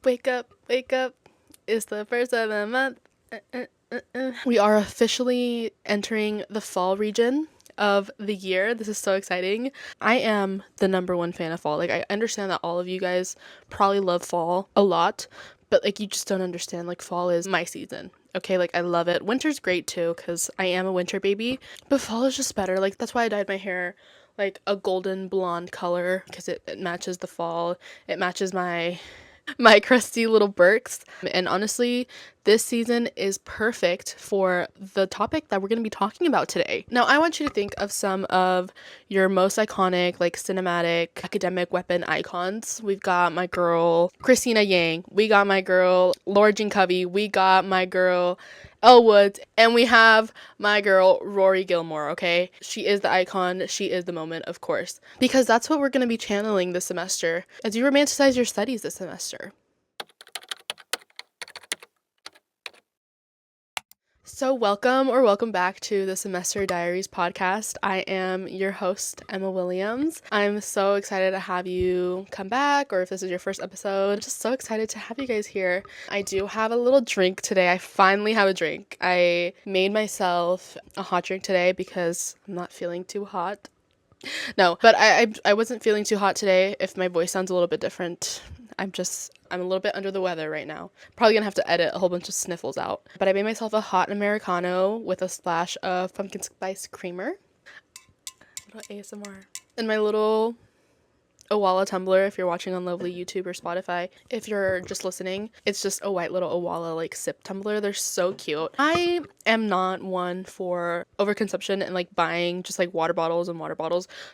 Wake up, wake up. It's the first of the month. We are officially entering the fall region of the year. This is so exciting. I am the number one fan of fall. Like, I understand that all of you guys probably love fall a lot, but like, you just don't understand. Like, fall is my season. Okay, like, I love it. Winter's great too, because I am a winter baby, but fall is just better. Like, that's why I dyed my hair like a golden blonde color, because it matches the fall. It matches my crusty little Birks. And honestly, this season is perfect for the topic that we're going to be talking about today. Now, I want you to think of some of your most iconic, like, cinematic academic weapon icons. We've got my girl Christina Yang, we got my girl Laura Jean Covey, we got my girl Elle Woods, and we have my girl Rory Gilmore. Okay, she is the icon, she is the moment, of course, because that's what we're going to be channeling this semester as you romanticize your studies this semester. So welcome back to the Semester Diaries podcast. I am your host, Emma Williams. I'm so excited to have you come back, or if this is your first episode, I'm just so excited to have you guys here. I do have a little drink today. I finally have a drink. I made myself a hot drink today because I'm not feeling too hot. No, but I wasn't feeling too hot today. If my voice sounds a little bit different, I'm a little bit under the weather right now. Probably gonna have to edit a whole bunch of sniffles out. But I made myself a hot Americano with a splash of pumpkin spice creamer. Little ASMR. And my little Owala tumbler, if you're watching on lovely YouTube or Spotify. If you're just listening, it's just a white little Owala like sip tumbler. They're so cute. I am not one for overconsumption and like buying just like water bottles.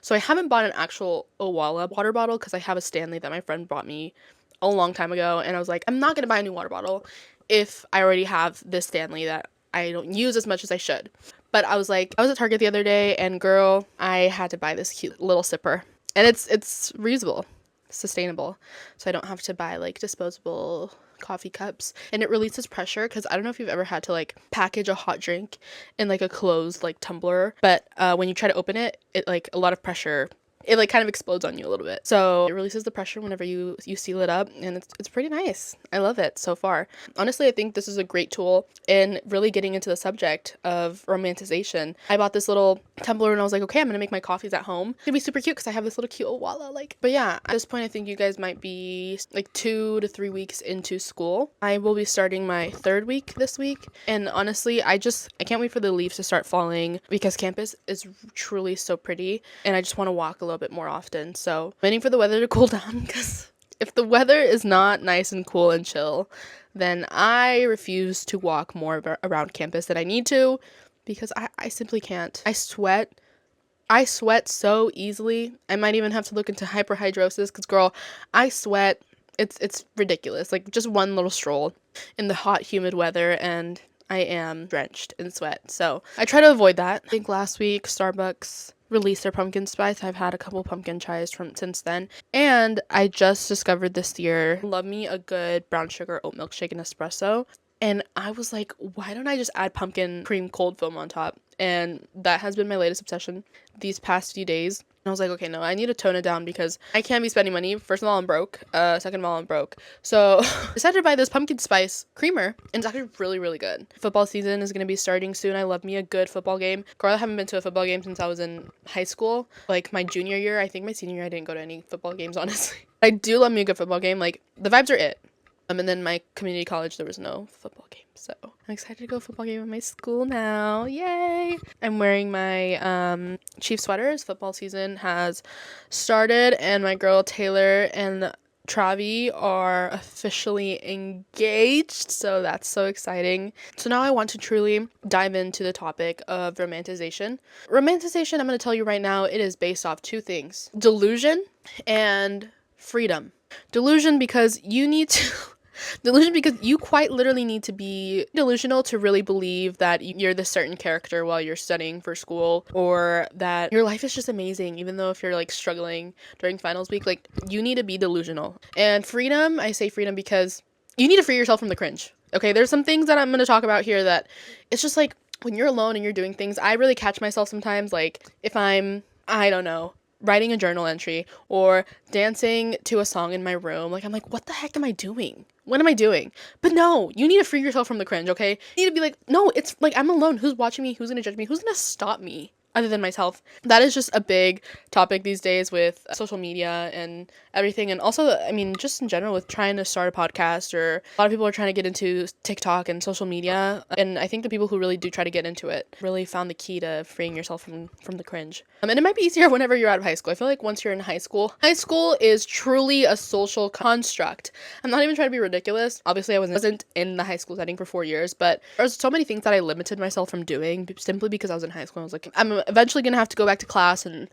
So I haven't bought an actual Owala water bottle because I have a Stanley that my friend bought me a long time ago, and I was like, I'm not gonna buy a new water bottle if I already have this Stanley that I don't use as much as I should. But I was at Target the other day, and girl, I had to buy this cute little sipper. And it's reusable, sustainable, so I don't have to buy like disposable coffee cups. And it releases pressure, because I don't know if you've ever had to like package a hot drink in like a closed like tumbler, but when you try to open it, like a lot of pressure, it like kind of explodes on you a little bit. So it releases the pressure whenever you seal it up, and it's pretty nice. I love it so far. Honestly, I think this is a great tool in really getting into the subject of romanticization. I bought this little tumbler and I was like, okay, I'm gonna make my coffees at home. It's gonna be super cute because I have this little cute Owala like. But yeah, at this point I think you guys might be like 2 to 3 weeks into school. I will be starting my 3rd week this week, and honestly, I can't wait for the leaves to start falling because campus is truly so pretty, and I just want to walk a little bit more often. So I'm waiting for the weather to cool down, because if the weather is not nice and cool and chill, then I refuse to walk more around campus than I need to, because I simply can't. I sweat so easily. I might even have to look into hyperhidrosis, because girl, I sweat. It's ridiculous. Like, just one little stroll in the hot, humid weather and I am drenched in sweat. So I try to avoid that. I think last week Starbucks released their pumpkin spice. I've had a couple pumpkin chais since then, and I just discovered this year, love me a good brown sugar oat milkshake and espresso, and I was like, why don't I just add pumpkin cream cold foam on top? And that has been my latest obsession these past few days. And I was like, okay, no, I need to tone it down because I can't be spending money. First of all, I'm broke. Second of all, I'm broke. So I decided to buy this pumpkin spice creamer, and it's actually really, really good. Football season is going to be starting soon. I love me a good football game. Girl, I haven't been to a football game since I was in high school. Like, my junior year. I think my senior year I didn't go to any football games, honestly. I do love me a good football game. Like, the vibes are it. And then my community college, there was no football game. So I'm excited to go football game at my school now. Yay! I'm wearing my Chief sweaters. Football season has started, and my girl Taylor and Travi are officially engaged. So that's so exciting. So now I want to truly dive into the topic of romanticization. Romanticization, I'm going to tell you right now, it is based off 2 things: delusion and freedom. Delusion because you quite literally need to be delusional to really believe that you're this certain character while you're studying for school, or that your life is just amazing even though if you're like struggling during finals week. Like, you need to be delusional. And freedom, I say freedom because you need to free yourself from the cringe. Okay, there's some things that I'm going to talk about here that it's just like when you're alone and you're doing things, I really catch myself sometimes, like if I'm, I don't know, writing a journal entry or dancing to a song in my room. Like, I'm like, what the heck am I doing? What am I doing? But no, you need to free yourself from the cringe, okay? You need to be like, no, it's like, I'm alone. Who's watching me? Who's gonna judge me? Who's gonna stop me? Other than myself. That is just a big topic these days with social media and everything. And also, I mean, just in general with trying to start a podcast, or a lot of people are trying to get into TikTok and social media. And I think the people who really do try to get into it really found the key to freeing yourself from the cringe. And it might be easier whenever you're out of high school. I feel like once you're in high school is truly a social construct. I'm not even trying to be ridiculous. Obviously, I wasn't in the high school setting for 4 years, but there's so many things that I limited myself from doing simply because I was in high school. I was like, I'm eventually gonna have to go back to class and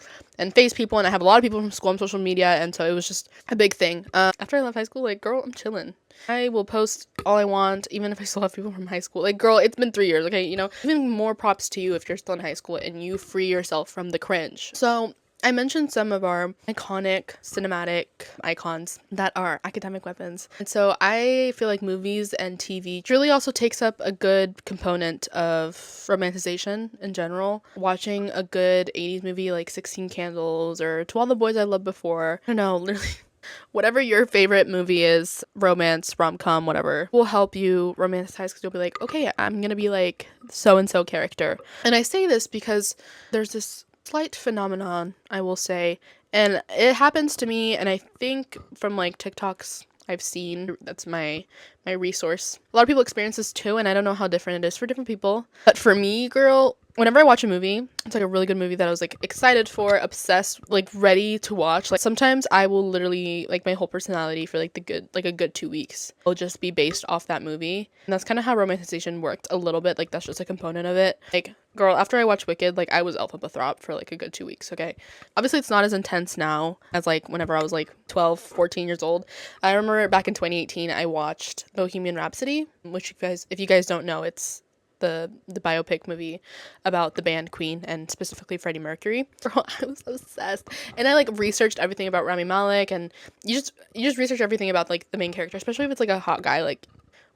face people, and I have a lot of people from school on social media, and so it was just a big thing. After I left high school, like, girl, I'm chilling. I will post all I want, even if I still have people from high school. Like, girl, it's been 3 years, okay? You know, even more props to you if you're still in high school and you free yourself from the cringe. So I mentioned some of our iconic cinematic icons that are academic weapons. And so I feel like movies and TV really also takes up a good component of romanticization in general. Watching a good 80s movie like 16 Candles or To All the Boys I Loved Before, I don't know, literally whatever your favorite movie is, romance, rom-com, whatever, will help you romanticize, because you'll be like, okay, I'm gonna be like so-and-so character. And I say this because there's this slight phenomenon, I will say, and it happens to me, and I think from like TikToks I've seen, that's my resource. A lot of people experience this too, and I don't know how different it is for different people. But for me, girl, whenever I watch a movie, it's like a really good movie that I was like excited for, obsessed, like ready to watch. Like sometimes I will literally, like, my whole personality for like a good 2 weeks will just be based off that movie. And that's kind of how romanticization worked a little bit. Like, that's just a component of it. Like, girl, after I watched Wicked, like, I was alpha throp for like a good 2 weeks, okay? Obviously it's not as intense now as like whenever I was like 12, 14 years old. I remember back in 2018 I watched Bohemian Rhapsody, which if you guys don't know, it's the biopic movie about the band Queen and specifically Freddie Mercury. Girl, I was obsessed. And I like researched everything about Rami Malek, and you just research everything about like the main character, especially if it's like a hot guy. Like,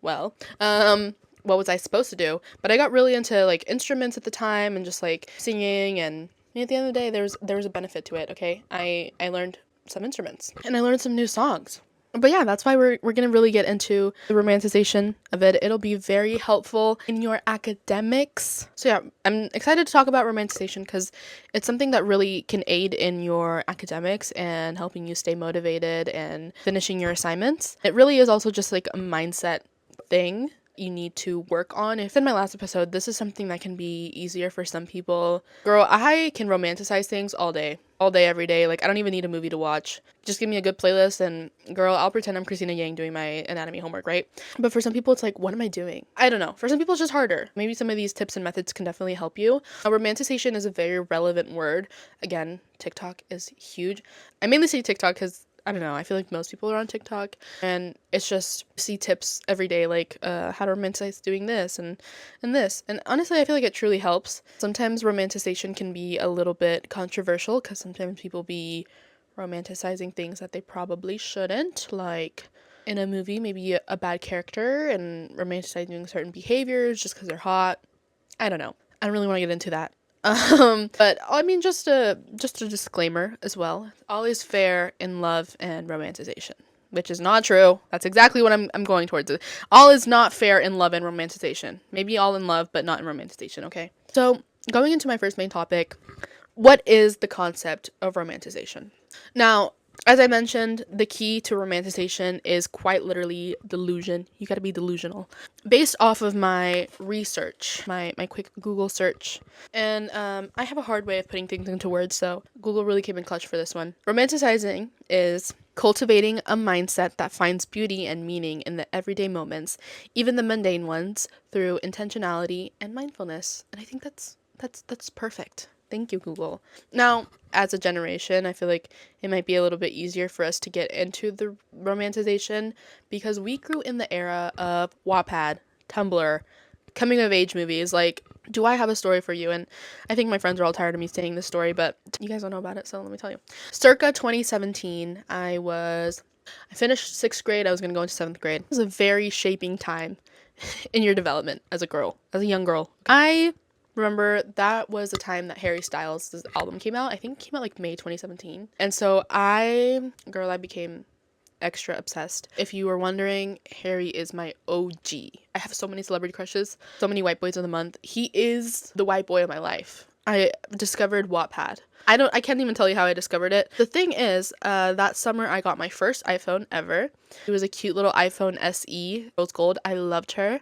well, what was I supposed to do? But I got really into like instruments at the time and just like singing, and at the end of the day there was a benefit to it, okay? I learned some instruments and I learned some new songs. But yeah, that's why we're going to really get into the romanticization of it. It'll be very helpful in your academics. So yeah, I'm excited to talk about romanticization because it's something that really can aid in your academics and helping you stay motivated and finishing your assignments. It really is also just like a mindset thing you need to work on. If in my last episode, this is something that can be easier for some people. Girl, I can romanticize things all day, every day. Like, I don't even need a movie to watch. Just give me a good playlist and girl, I'll pretend I'm Christina Yang doing my anatomy homework, right? But for some people, it's like, what am I doing? I don't know. For some people, it's just harder. Maybe some of these tips and methods can definitely help you. Romanticization is a very relevant word. Again, TikTok is huge. I mainly say TikTok because I don't know, I feel like most people are on TikTok, and it's just see tips every day, like how to romanticize doing this and this. And honestly, I feel like it truly helps. Sometimes romanticization can be a little bit controversial because sometimes people be romanticizing things that they probably shouldn't, like in a movie, maybe a bad character and romanticizing certain behaviors just because they're hot. I don't know. I don't really want to get into that. But I mean, just a disclaimer as well. All is fair in love and romanticization, which is not true. That's exactly what I'm going towards. All is not fair in love and romanticization. Maybe all in love, but not in romanticization, okay? So, going into my first main topic, what is the concept of romanticization? Now, as I mentioned, the key to romanticization is quite literally delusion. You gotta be delusional. Based off of my research, my quick Google search, and I have a hard way of putting things into words, so Google really came in clutch for this one. Romanticizing is cultivating a mindset that finds beauty and meaning in the everyday moments, even the mundane ones, through intentionality and mindfulness. And I think that's perfect. Thank you, Google. Now, as a generation, I feel like it might be a little bit easier for us to get into the romanticization because we grew in the era of Wattpad, Tumblr, coming of age movies. Like, do I have a story for you? And I think my friends are all tired of me saying this story, but you guys don't know about it, so let me tell you. Circa 2017, I finished 6th grade. I was going to go into 7th grade. It was a very shaping time in your development as a girl, as a young girl. I remember that was the time that Harry Styles' album came out. I think it came out like May 2017. And so I became extra obsessed. If you were wondering, Harry is my OG. I have so many celebrity crushes, so many white boys of the month. He is the white boy of my life. I discovered Wattpad. I can't even tell you how I discovered it. The thing is, that summer I got my first iPhone ever. It was a cute little iPhone SE, rose gold. I loved her.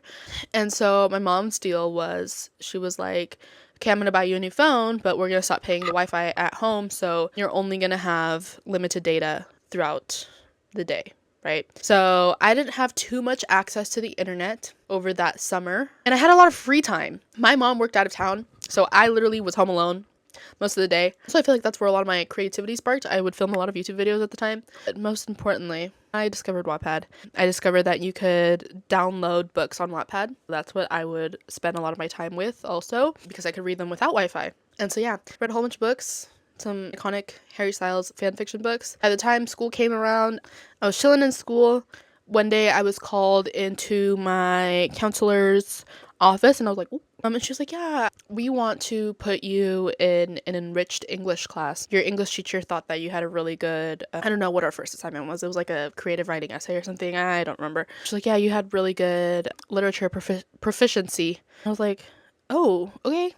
And so my mom's deal was, she was like, okay, I'm gonna buy you a new phone, but we're gonna stop paying the Wi-Fi at home, so you're only gonna have limited data throughout the day, right? So I didn't have too much access to the internet over that summer, and I had a lot of free time. My mom worked out of town, so I literally was home alone most of the day. So I feel like that's where a lot of my creativity sparked. I would film a lot of YouTube videos at the time. But most importantly, I discovered Wattpad. I discovered that you could download books on Wattpad. That's what I would spend a lot of my time with also, because I could read them without Wi-Fi. And so yeah, read a whole bunch of books, some iconic Harry Styles fan fiction books. By the time school came around, I was chilling in school. One day I was called into my counselor's office and I was like, ooh. And she was like, yeah, we want to put you in an enriched English class. Your English teacher thought that you had a really good, I don't know what our first assignment was. It was like a creative writing essay or something. I don't remember. She's like, yeah, you had really good literature proficiency. I was like, oh, okay.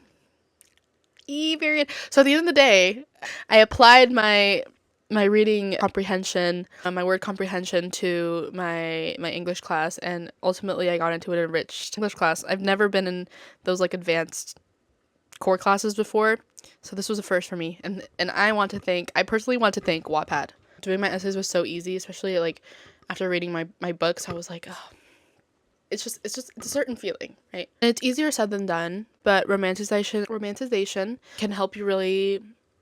Period. So at the end of the day, I applied my reading comprehension, my word comprehension to my English class, and ultimately I got into an enriched English class. I've never been in those like advanced core classes before, so this was a first for me. And I personally want to thank Wattpad. Doing my essays was so easy, especially like after reading my books. I was like, oh, it's a certain feeling, right? And it's easier said than done, but romanticization can help you really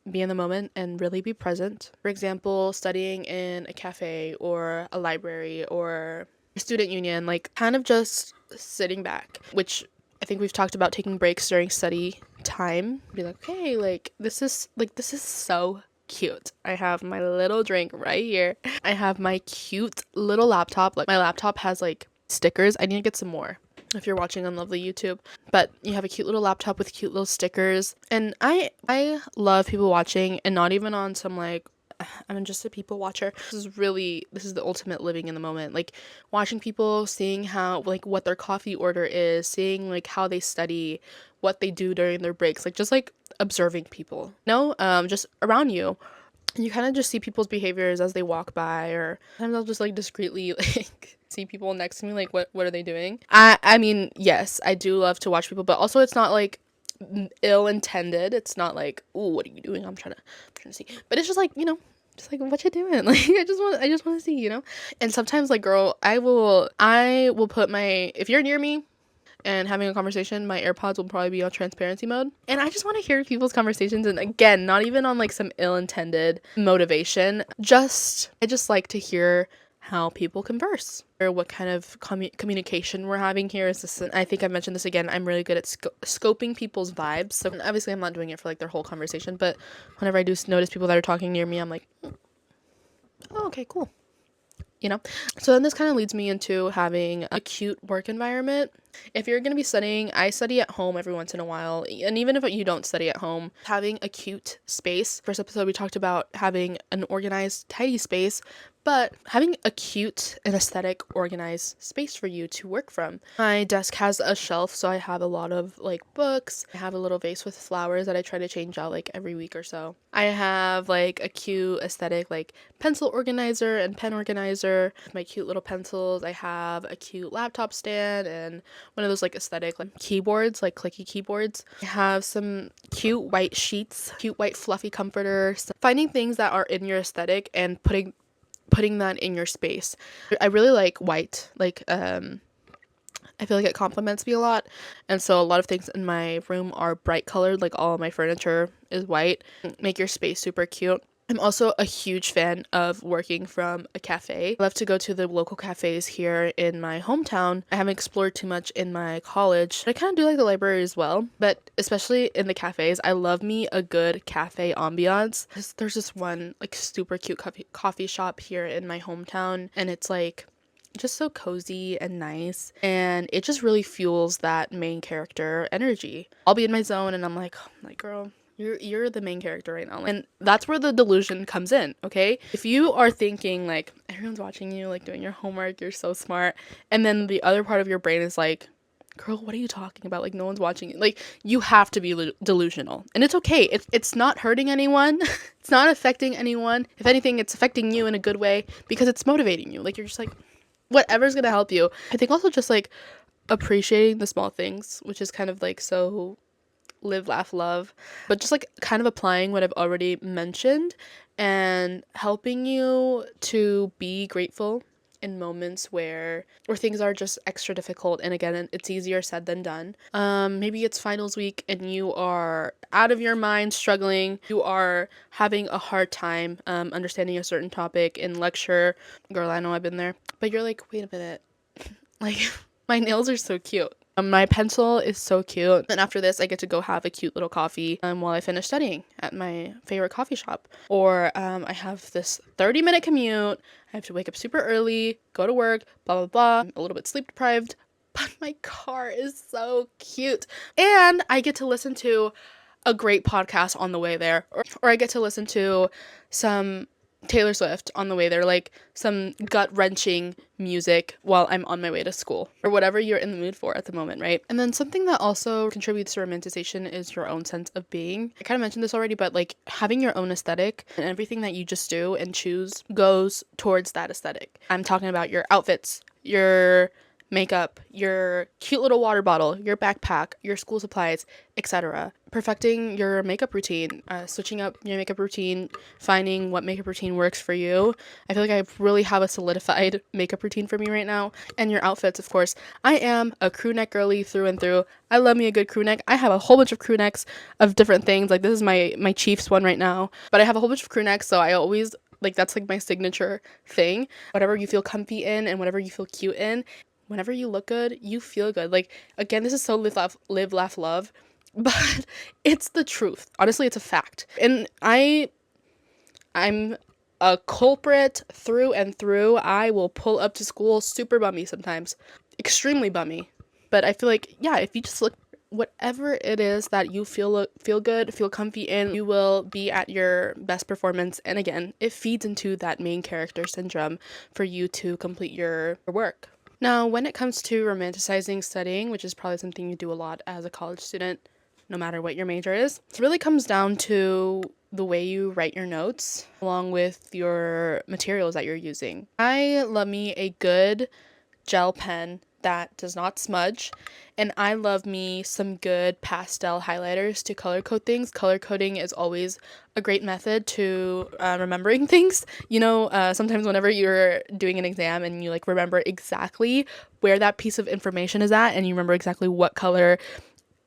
be in the moment and really be present. For example, studying in a cafe or a library or a student union, like kind of just sitting back, which I think we've talked about taking breaks during study time. Be like, okay, this is so cute. I have my little drink right here. I have my cute little laptop. Like my laptop has like stickers. I need to get some more if you're watching on lovely YouTube, but you have a cute little laptop with cute little stickers. And I love people watching, and not even on some like, I'm just a people watcher. This is the ultimate living in the moment. Like watching people, seeing how, like what their coffee order is, seeing like how they study, what they do during their breaks, like just like observing people, just around you. You kind of just see people's behaviors as they walk by, or sometimes I'll just like discreetly like see people next to me, like what are they doing? I mean, yes, I do love to watch people, but also it's not like ill intended. It's not like, ooh, what are you doing? I'm trying to see. But it's just like, just like what you doing? Like I just want to see, And sometimes like girl, I will put if you're near me and having a conversation, my AirPods will probably be on transparency mode. And I just want to hear people's conversations. And again, not even on like some ill-intended motivation. I just like to hear how people converse, or what kind of communication we're having here. Is this? I think I mentioned this again. I'm really good at scoping people's vibes. So obviously I'm not doing it for like their whole conversation, but whenever I do notice people that are talking near me, I'm like, oh, okay, cool. So then this kind of leads me into having a cute work environment. If you're going to be studying, I study at home every once in a while. And even if you don't study at home, having a cute space. First episode, we talked about having an organized, tidy space, but having a cute and aesthetic, organized space for you to work from. My desk has a shelf, so I have a lot of like books. I have a little vase with flowers that I try to change out like every week or so. I have like a cute aesthetic like pencil organizer and pen organizer. My cute little pencils. I have a cute laptop stand and one of those like aesthetic like keyboards, like clicky keyboards. I have some cute white sheets, cute white fluffy comforters. Finding things that are in your aesthetic and putting that in your space. I really like white. Like I feel like it compliments me a lot, and so a lot of things in my room are bright colored. Like all of my furniture is white. Make your space super cute. I'm also a huge fan of working from a cafe. I love to go to the local cafes here in my hometown. I haven't explored too much in my college. I kind of do like the library as well, but especially in the cafes, I love me a good cafe ambiance. There's this one like super cute coffee shop here in my hometown, and it's like just so cozy and nice, and it just really fuels that main character energy. I'll be in my zone and I'm like, girl, you're the main character right now. And that's where the delusion comes in, okay? If you are thinking like everyone's watching you, like doing your homework, you're so smart, and then the other part of your brain is like, girl, what are you talking about? Like, no one's watching you. Like, you have to be delusional. And it's okay. It's not hurting anyone. It's not affecting anyone. If anything, it's affecting you in a good way because it's motivating you. Like, you're just like, whatever's gonna help you. I think also just like appreciating the small things, which is kind of like so live, laugh, love, but just like kind of applying what I've already mentioned and helping you to be grateful in moments where things are just extra difficult. And again, it's easier said than done. Maybe it's finals week and you are out of your mind struggling, you are having a hard time understanding a certain topic in lecture. Girl, I know I've been there, but you're like, wait a minute, like my nails are so cute, my pencil is so cute, and after this I get to go have a cute little coffee while I finish studying at my favorite coffee shop. Or I have this 30-minute commute, I have to wake up super early, go to work, blah blah blah. I'm a little bit sleep deprived, but my car is so cute, and I get to listen to a great podcast on the way there, or I get to listen to some Taylor Swift on the way there, like some gut-wrenching music while I'm on my way to school, or whatever you're in the mood for at the moment, right? And then something that also contributes to romanticization is your own sense of being. I kind of mentioned this already, but like having your own aesthetic, and everything that you just do and choose goes towards that aesthetic. I'm talking about your outfits, your makeup, your cute little water bottle, your backpack, your school supplies, etc. Perfecting your makeup routine, switching up your makeup routine, finding what makeup routine works for you. I feel like I really have a solidified makeup routine for me right now. And your outfits, of course. I am a crew neck girly through and through. I love me a good crew neck. I have a whole bunch of crew necks of different things. Like this is my Chiefs one right now. But I have a whole bunch of crew necks, so I always, like, that's like my signature thing. Whatever you feel comfy in and whatever you feel cute in, whenever you look good, you feel good. Like, again, this is so live, laugh, love, but it's the truth. Honestly, it's a fact. And I'm a culprit through and through. I will pull up to school super bummy sometimes, extremely bummy. But I feel like, yeah, if you just look, whatever it is that you feel good, feel comfy in, you will be at your best performance. And again, it feeds into that main character syndrome for you to complete your work. Now, when it comes to romanticizing studying, which is probably something you do a lot as a college student, no matter what your major is, it really comes down to the way you write your notes along with your materials that you're using. I love me a good gel pen that does not smudge, and I love me some good pastel highlighters to color code things. Color coding is always a great method to remembering things. You know, sometimes whenever you're doing an exam and you like remember exactly where that piece of information is at, and you remember exactly what color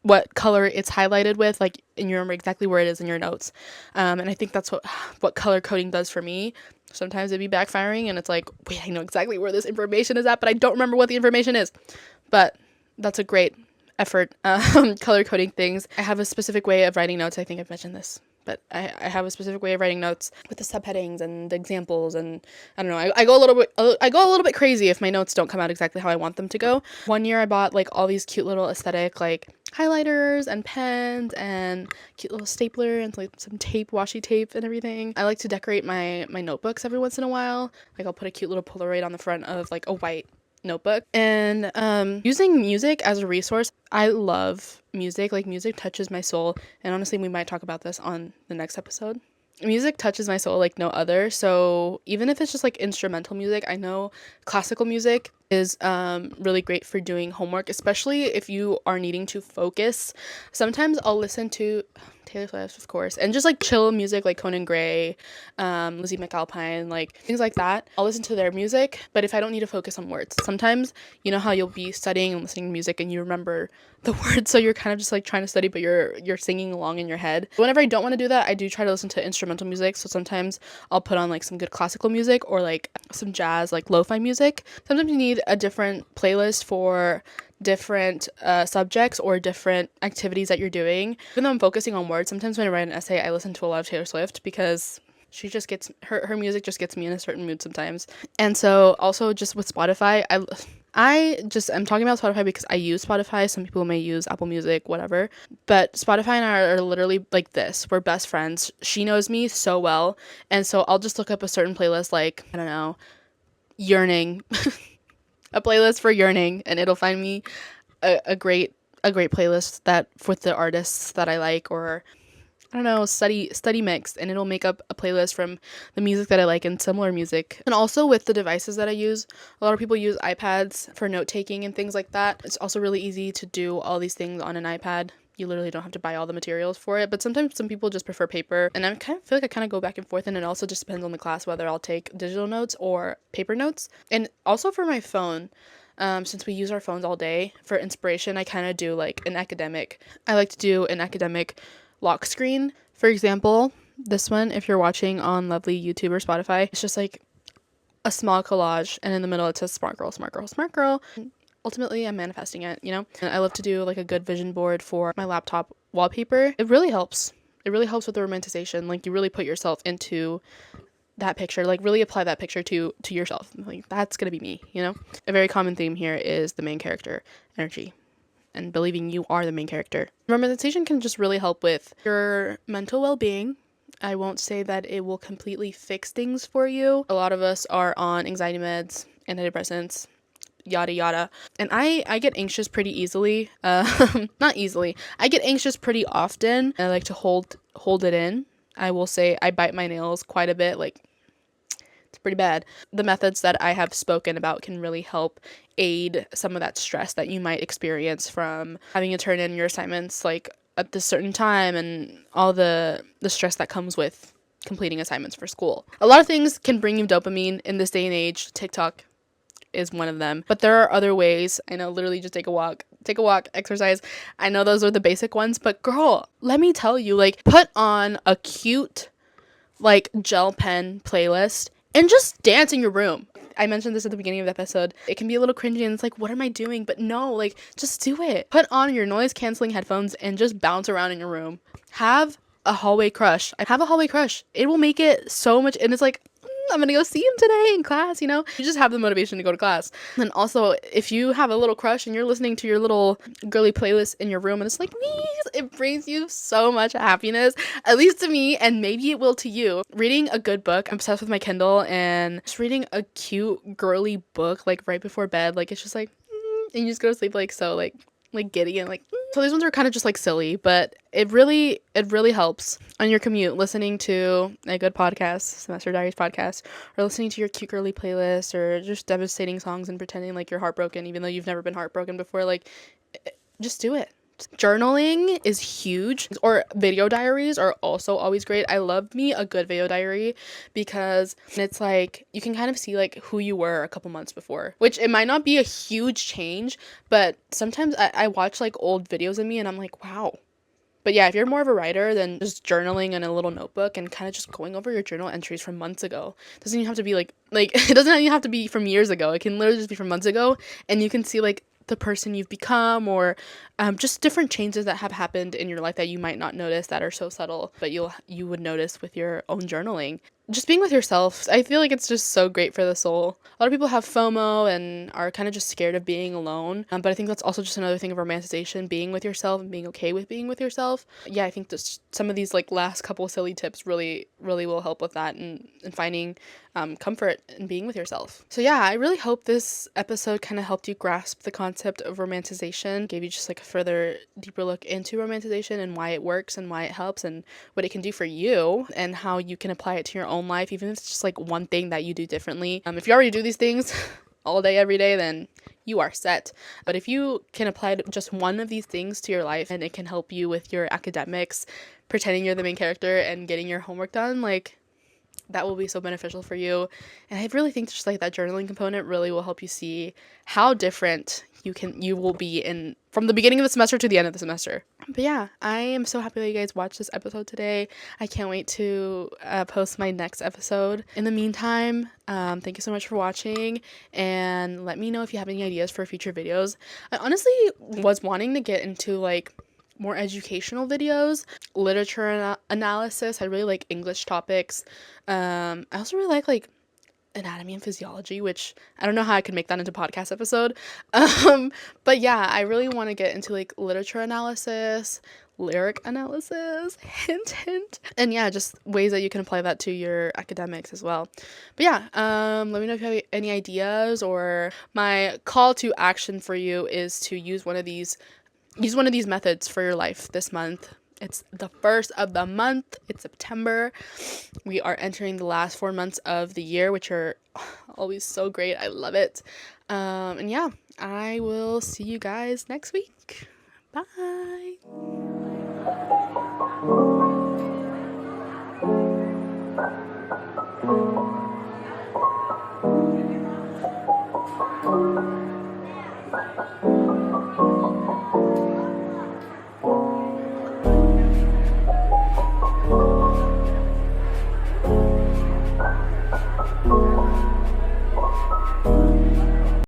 it's highlighted with, like, and you remember exactly where it is in your notes. And I think that's what color coding does for me. Sometimes it'd be backfiring and it's like, wait, I know exactly where this information is at, but I don't remember what the information is. But that's a great effort, color coding things. I have a specific way of writing notes. I think I've mentioned this, but I have a specific way of writing notes with the subheadings and the examples, and I don't know, I go a little bit crazy if my notes don't come out exactly how I want them to go. One year I bought like all these cute little aesthetic like highlighters and pens and cute little stapler and like some tape, washi tape and everything. I like to decorate my notebooks every once in a while. Like I'll put a cute little Polaroid on the front of like a white notebook. And using music as a resource, I love music. Like, music touches my soul, and honestly, we might talk about this on the next episode. Music touches my soul like no other. So even if it's just like instrumental music, I know classical music is really great for doing homework, especially if you are needing to focus. Sometimes I'll listen to Taylor Swift, of course, and just like chill music like Conan Gray, Lizzie McAlpine, like things like that. I'll listen to their music, but if I don't need to focus on words, sometimes, you know how you'll be studying and listening to music and you remember the words, so you're kind of just like trying to study, but you're singing along in your head. Whenever I don't want to do that, I do try to listen to instrumental music. So sometimes I'll put on like some good classical music or like some jazz, like lo-fi music. Sometimes you need a different playlist for different subjects or different activities that you're doing. Even though I'm focusing on words, sometimes when I write an essay, I listen to a lot of Taylor Swift because She just gets her music just gets me in a certain mood sometimes. And so also just with Spotify, I'm talking about Spotify because I use Spotify. Some people may use Apple Music, whatever. But Spotify and I are literally like this. We're best friends. She knows me so well. And so I'll just look up a certain playlist, like, I don't know, yearning, a playlist for yearning, and it'll find me a great playlist that with the artists that I like, or I don't know, study mix, and it'll make up a playlist from the music that I like and similar music. And also with the devices that I use, a lot of people use iPads for note taking and things like that. It's also really easy to do all these things on an iPad. You literally don't have to buy all the materials for it, but sometimes some people just prefer paper, and I kind of feel like I kind of go back and forth, and it also just depends on the class whether I'll take digital notes or paper notes. And also for my phone, since we use our phones all day for inspiration, I kind of do like I like to do an academic lock screen. For example, this one, if you're watching on lovely YouTube or Spotify, it's just like a small collage, and in the middle it says smart girl, smart girl, smart girl. Ultimately, I'm manifesting it, you know? And I love to do like a good vision board for my laptop wallpaper. It really helps. It really helps with the romanticization. Like, you really put yourself into that picture, like really apply that picture to yourself. Like, that's gonna be me, you know? A very common theme here is the main character energy and believing you are the main character. Romanticization can just really help with your mental well-being. I won't say that it will completely fix things for you. A lot of us are on anxiety meds, antidepressants, yada yada, and I get anxious pretty easily. Not easily, I get anxious pretty often, and I like to hold it in. I will say I bite my nails quite a bit, like, it's pretty bad. The methods that I have spoken about can really help aid some of that stress that you might experience from having to turn in your assignments like at this certain time, and all the stress that comes with completing assignments for school. A lot of things can bring you dopamine in this day and age. TikTok is one of them, but there are other ways. I know, literally just take a walk, exercise. I know those are the basic ones, but girl, let me tell you, like, put on a cute like gel pen playlist and just dance in your room. I mentioned this at the beginning of the episode. It can be a little cringy and it's like, what am I doing? But no, like, just do it. Put on your noise canceling headphones and just bounce around in your room. Have a hallway crush. It will make it so much. And it's like, I'm gonna go see him today in class, you know? You just have the motivation to go to class. And also, if you have a little crush and you're listening to your little girly playlist in your room and it's like, it brings you so much happiness, at least to me, and maybe it will to you. Reading a good book, I'm obsessed with my Kindle, and just reading a cute girly book like right before bed, like, it's just like, and you just go to sleep like so like giddy and like. So these ones are kind of just like silly, but it really helps on your commute, listening to a good podcast, Semester Diaries podcast, or listening to your cute girly playlist, or just devastating songs and pretending like you're heartbroken even though you've never been heartbroken before. Like, just do it. Journaling is huge, or video diaries are also always great. I love me a good video diary because it's like you can kind of see like who you were a couple months before, which it might not be a huge change, but sometimes I watch like old videos of me and I'm like, wow. But yeah, if you're more of a writer, then just journaling in a little notebook and kind of just going over your journal entries from months ago. It doesn't even have to be like it doesn't even have to be from years ago. It can literally just be from months ago, and you can see like the person you've become, or just different changes that have happened in your life that you might not notice, that are so subtle, but you would notice with your own journaling. Just being with yourself, I feel like it's just so great for the soul. A lot of people have FOMO and are kind of just scared of being alone, but I think that's also just another thing of romanticization, being with yourself and being okay with being with yourself. Yeah, I think just some of these like last couple silly tips really will help with that, and finding comfort in being with yourself. So yeah, I really hope this episode kind of helped you grasp the concept of romanticization, gave you just like a further deeper look into romanticization and why it works and why it helps and what it can do for you, and how you can apply it to your own life, even if it's just like one thing that you do differently. If you already do these things all day, every day, then you are set. But if you can apply just one of these things to your life and it can help you with your academics, pretending you're the main character and getting your homework done, like, that will be so beneficial for you. And I really think just like that journaling component really will help you see how different you will be in from the beginning of the semester to the end of the semester. But yeah, I am so happy that you guys watched this episode today. I can't wait to post my next episode. In the meantime, thank you so much for watching, and let me know if you have any ideas for future videos. I honestly was wanting to get into like more educational videos, literature analysis. I really like English topics. I also really like anatomy and physiology, which I don't know how I could make that into a podcast episode. But yeah, I really want to get into like literature analysis, lyric analysis, hint hint, and yeah, just ways that you can apply that to your academics as well. But yeah, let me know if you have any ideas, or my call to action for you is to use one of these methods for your life this month. It's the first of the month. It's September. We are entering the last 4 months of the year, which are always so great. I love it. And yeah, I will see you guys next week. Bye.